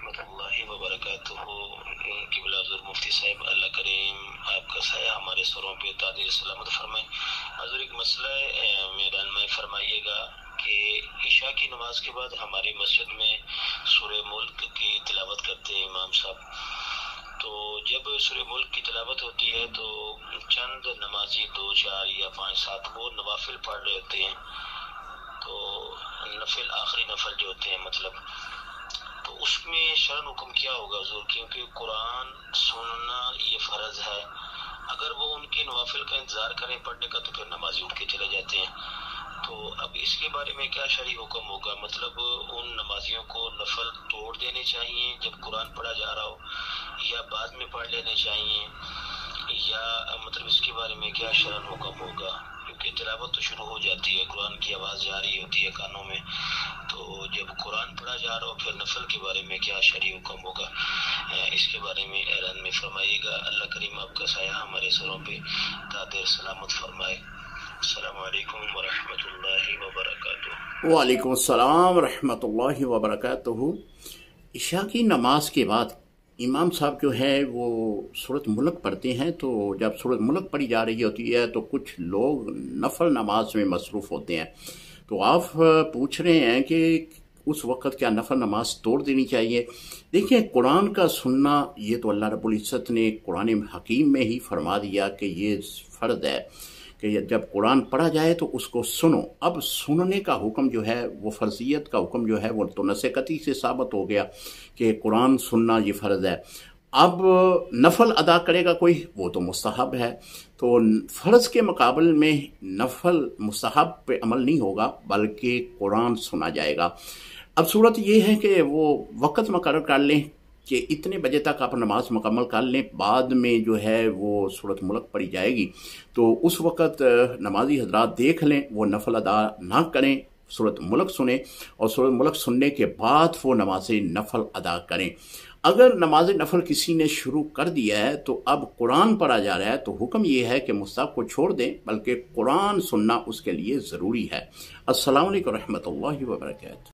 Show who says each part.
Speaker 1: ورحمۃ اللہ وبرکاتہ۔ قبلہ حضور مفتی صاحب اللہ کریم آپ کا سایہ ہمارے سروں پہ تعدیل سلامت فرمائے۔ حضور ایک مسئلہ میدان میں فرمائیے گا کہ عشاء کی نماز کے بعد ہماری مسجد میں سورہ ملک کی تلاوت کرتے ہیں امام صاحب، تو جب سورہ ملک کی تلاوت ہوتی ہے تو چند نمازی 2 4 یا 5 7 وہ نوافل پڑھ رہے ہوتے ہیں، تو نفل آخری نفل جو ہوتے ہیں مطلب، تو اس میں شرعاً حکم کیا ہوگا حضور؟ کیونکہ قرآن سننا یہ فرض ہے، اگر وہ ان کے نوافل کا انتظار کریں پڑھنے کا تو پھر نمازی اٹھ کے چلے جاتے ہیں، تو اب اس کے بارے میں کیا شرعی حکم ہوگا؟ مطلب ان نمازیوں کو نفل توڑ دینے چاہیے جب قرآن پڑھا جا رہا ہو، یا بعد میں پڑھ لینے چاہیے، یا مطلب اس کے بارے میں کیا شرعاً حکم ہوگا؟ کیونکہ تلاوت تو شروع ہو جاتی ہے، قرآن کی آواز جا رہی ہوتی ہے کانوں میں، تو جب قرآن پڑھا جا رہا ہو پھر نفل کے بارے میں کیا شرعی حکم ہوگا؟ اس کے بارے میں اعلان میں فرمائیے گا۔ اللہ کریم آپ کا سایہ ہمارے سروں پہ دائر سلامت فرمائے۔ السلام علیکم ورحمۃ اللہ وبرکاتہ۔
Speaker 2: وعلیکم السلام ورحمۃ اللہ وبرکاتہ۔ عشاء کی نماز کے بعد امام صاحب جو ہے وہ سورۃ ملک پڑھتے ہیں، تو جب سورۃ ملک پڑھی جا رہی ہوتی ہے تو کچھ لوگ نفل نماز میں مصروف ہوتے ہیں، تو آپ پوچھ رہے ہیں کہ اس وقت کیا نفل نماز توڑ دینی چاہیے؟ دیکھیں، قرآن کا سننا یہ تو اللہ رب العزت نے قرآن حکیم میں ہی فرما دیا کہ یہ فرض ہے کہ جب قرآن پڑھا جائے تو اس کو سنو۔ اب سننے کا حکم جو ہے وہ فرضیت کا حکم جو ہے وہ تو نص قطعی سے ثابت ہو گیا کہ قرآن سننا یہ فرض ہے۔ اب نفل ادا کرے گا کوئی، وہ تو مستحب ہے، تو فرض کے مقابل میں نفل مستحب پہ عمل نہیں ہوگا بلکہ قرآن سنا جائے گا۔ اب صورت یہ ہے کہ وہ وقت مقرر کر لیں کہ اتنے بجے تک آپ نماز مکمل کر لیں، بعد میں جو ہے وہ سورۃ ملک پڑھی جائے گی، تو اس وقت نمازی حضرات دیکھ لیں وہ نفل ادا نہ کریں، سورۃ ملک سنیں، اور سورۃ ملک سننے کے بعد وہ نماز نفل ادا کریں۔ اگر نماز نفل کسی نے شروع کر دیا ہے تو اب قرآن پڑھا جا رہا ہے تو حکم یہ ہے کہ مستحب کو چھوڑ دیں، بلکہ قرآن سننا اس کے لیے ضروری ہے۔ السلام علیکم ورحمۃ اللہ وبرکاتہ۔